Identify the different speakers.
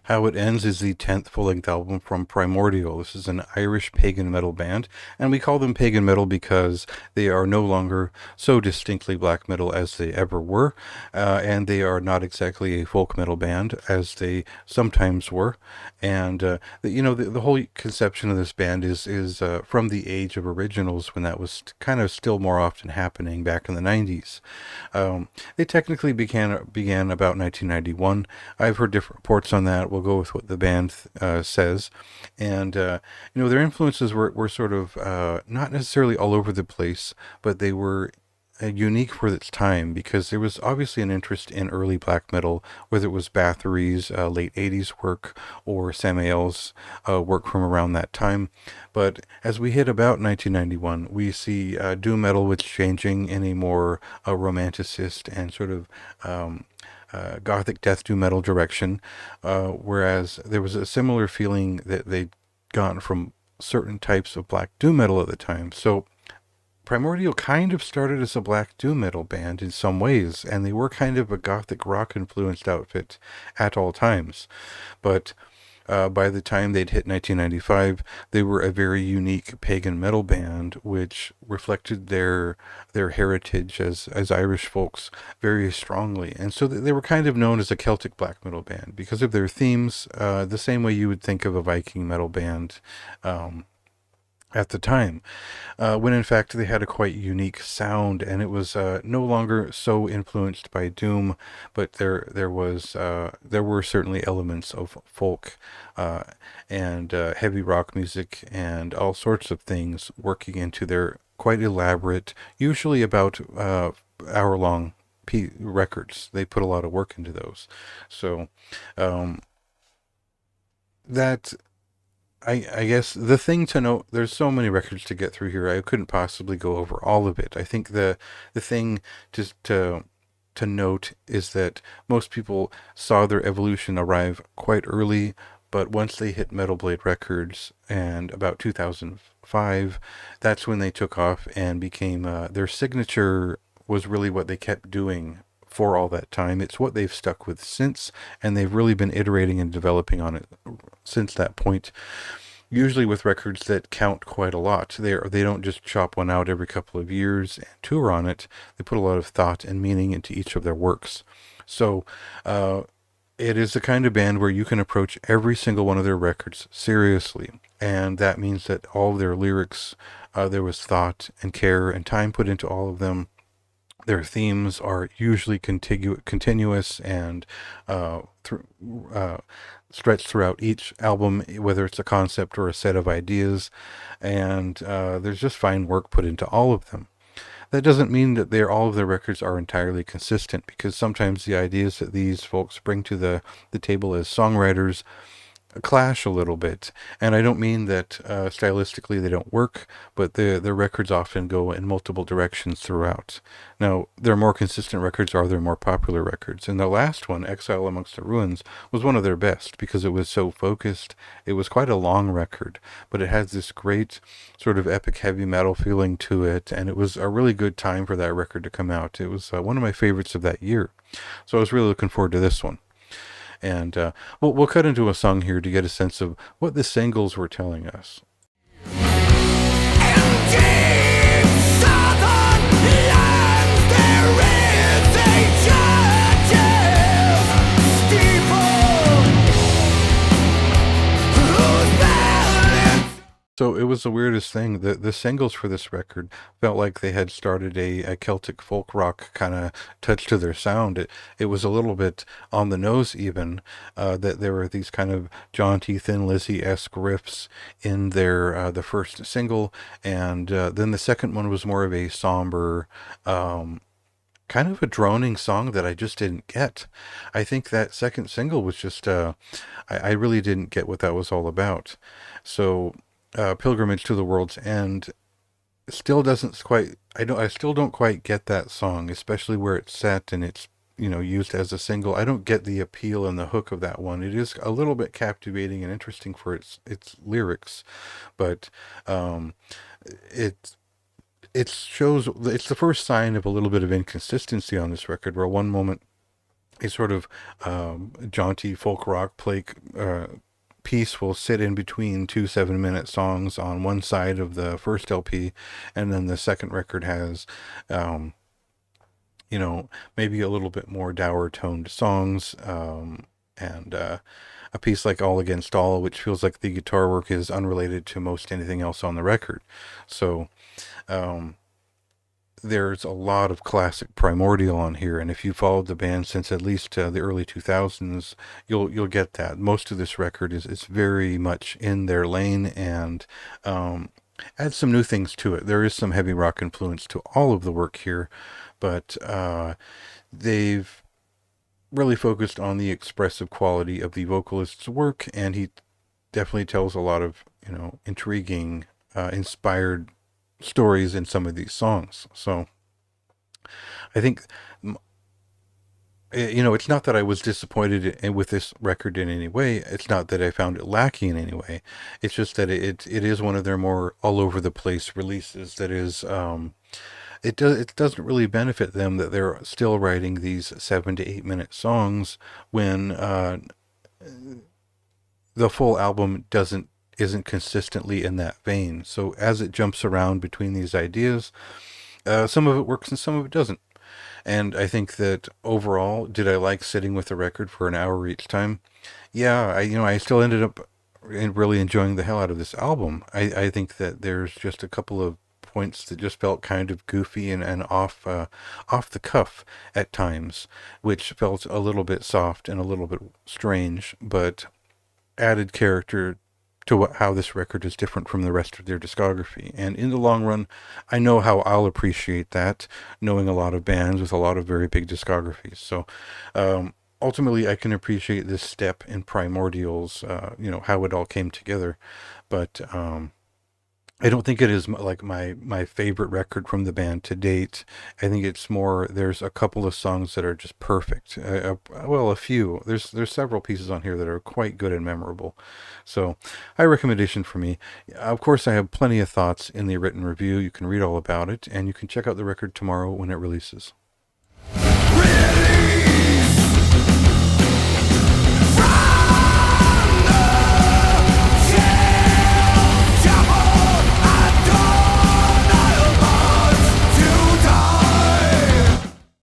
Speaker 1: How It Ends is the 10th full-length album from Primordial. This is an Irish pagan metal band, and we call them pagan metal because they are no longer so distinctly black metal as they ever were, and they are not exactly a folk metal band as they sometimes were. And the whole conception of this band is from the age of originals when that was kind of still more often happening back in the 90s. Um, they technically began about 1991. I've heard different reports on that. We'll go with what the band says, and their influences were sort of not necessarily all over the place, but they were unique for its time because there was obviously an interest in early black metal, whether it was Bathory's late 80s work or Samael's work from around that time. But as we hit about 1991, we see doom metal was changing in a more romanticist and sort of gothic death doom metal direction, whereas there was a similar feeling that they'd gotten from certain types of black doom metal at the time. So Primordial kind of started as a black doom metal band in some ways, and they were kind of a gothic rock influenced outfit at all times. But by the time they'd hit 1995, they were a very unique pagan metal band, which reflected their heritage as Irish folks very strongly. And so they were kind of known as a Celtic black metal band because of their themes, the same way you would think of a Viking metal band. At the time, when in fact they had a quite unique sound, and it was no longer so influenced by doom, but there were certainly elements of folk uh, and heavy rock music and all sorts of things working into their quite elaborate, usually about hour-long records. They put a lot of work into those, so um, that I guess the thing to note, there's so many records to get through here. I couldn't possibly go over all of it. I think the thing to note is that most people saw their evolution arrive quite early, but once they hit Metal Blade Records and about 2005, that's when they took off and became their signature was really what they kept doing for all that time. It's what they've stuck with since, and they've really been iterating and developing on it since that point, usually with records that count quite a lot. They don't just chop one out every couple of years and tour on it. They put a lot of thought and meaning into each of their works. So uh, it is the kind of band where you can approach every single one of their records seriously, and that means that all of their lyrics, there was thought and care and time put into all of them. Their themes are usually continuous and through stretched throughout each album, whether it's a concept or a set of ideas, and there's just fine work put into all of them. That doesn't mean that all of their records are entirely consistent, because sometimes the ideas that these folks bring to the table as songwriters clash a little bit. And I don't mean that stylistically they don't work, but their records often go in multiple directions throughout. Now, their more consistent records are their more popular records. And the last one, Exile Amongst the Ruins, was one of their best because it was so focused. It was quite a long record, but it has this great sort of epic heavy metal feeling to it. And it was a really good time for that record to come out. It was one of my favorites of that year. So I was really looking forward to this one. And we'll cut into a song here to get a sense of what the singles were telling us.
Speaker 2: Indeed, southern lands, there is a church's steeple, whose bell is
Speaker 1: So it was the weirdest thing. The singles for this record felt like they had started a Celtic folk rock kind of touch to their sound. It was a little bit on the nose even, that there were these kind of jaunty, Thin Lizzy-esque riffs in their the first single, and then the second one was more of a somber, kind of a droning song that I just didn't get. I think that second single was just, I really didn't get what that was all about. So, Pilgrimage to the World's End still doesn't quite, I still don't quite get that song, especially where it's set and it's, used as a single. I don't get the appeal and the hook of that one. It is a little bit captivating and interesting for its lyrics, but um, it it shows it's the first sign of a little bit of inconsistency on this record, where one moment a sort of jaunty folk rock piece will sit in between two 7-minute songs on one side of the first LP, and then the second record has, um, maybe a little bit more dour toned songs, and a piece like All Against All, which feels like the guitar work is unrelated to most anything else on the record. So, um, there's a lot of classic Primordial on here, and if you followed the band since at least the early 2000s, you'll get that. Most of this record is very much in their lane, and adds some new things to it. There is some heavy rock influence to all of the work here, but they've really focused on the expressive quality of the vocalist's work, and he definitely tells a lot of intriguing, inspired stories in some of these songs. So I think, it's not that I was disappointed with this record in any way. It's not that I found it lacking in any way. It's just that it is one of their more all over the place releases. That is, it doesn't really benefit them that they're still writing these 7 to 8 minute songs when the full album isn't consistently in that vein. So as it jumps around between these ideas, some of it works and some of it doesn't. And I think that overall, did I like sitting with the record for an hour each time? Yeah, I still ended up really enjoying the hell out of this album. I think that there's just a couple of points that just felt kind of goofy and off the cuff at times, which felt a little bit soft and a little bit strange, but added character to how this record is different from the rest of their discography. And in the long run, I know how I'll appreciate that, knowing a lot of bands with a lot of very big discographies. So ultimately, I can appreciate this step in Primordials, how it all came together. But I don't think it is like my favorite record from the band to date. I think it's more there's a couple of songs that are just perfect. Well, a few. There's several pieces on here that are quite good and memorable. So, high recommendation for me. Of course, I have plenty of thoughts in the written review. You can read all about it, and you can check out the record tomorrow when it releases.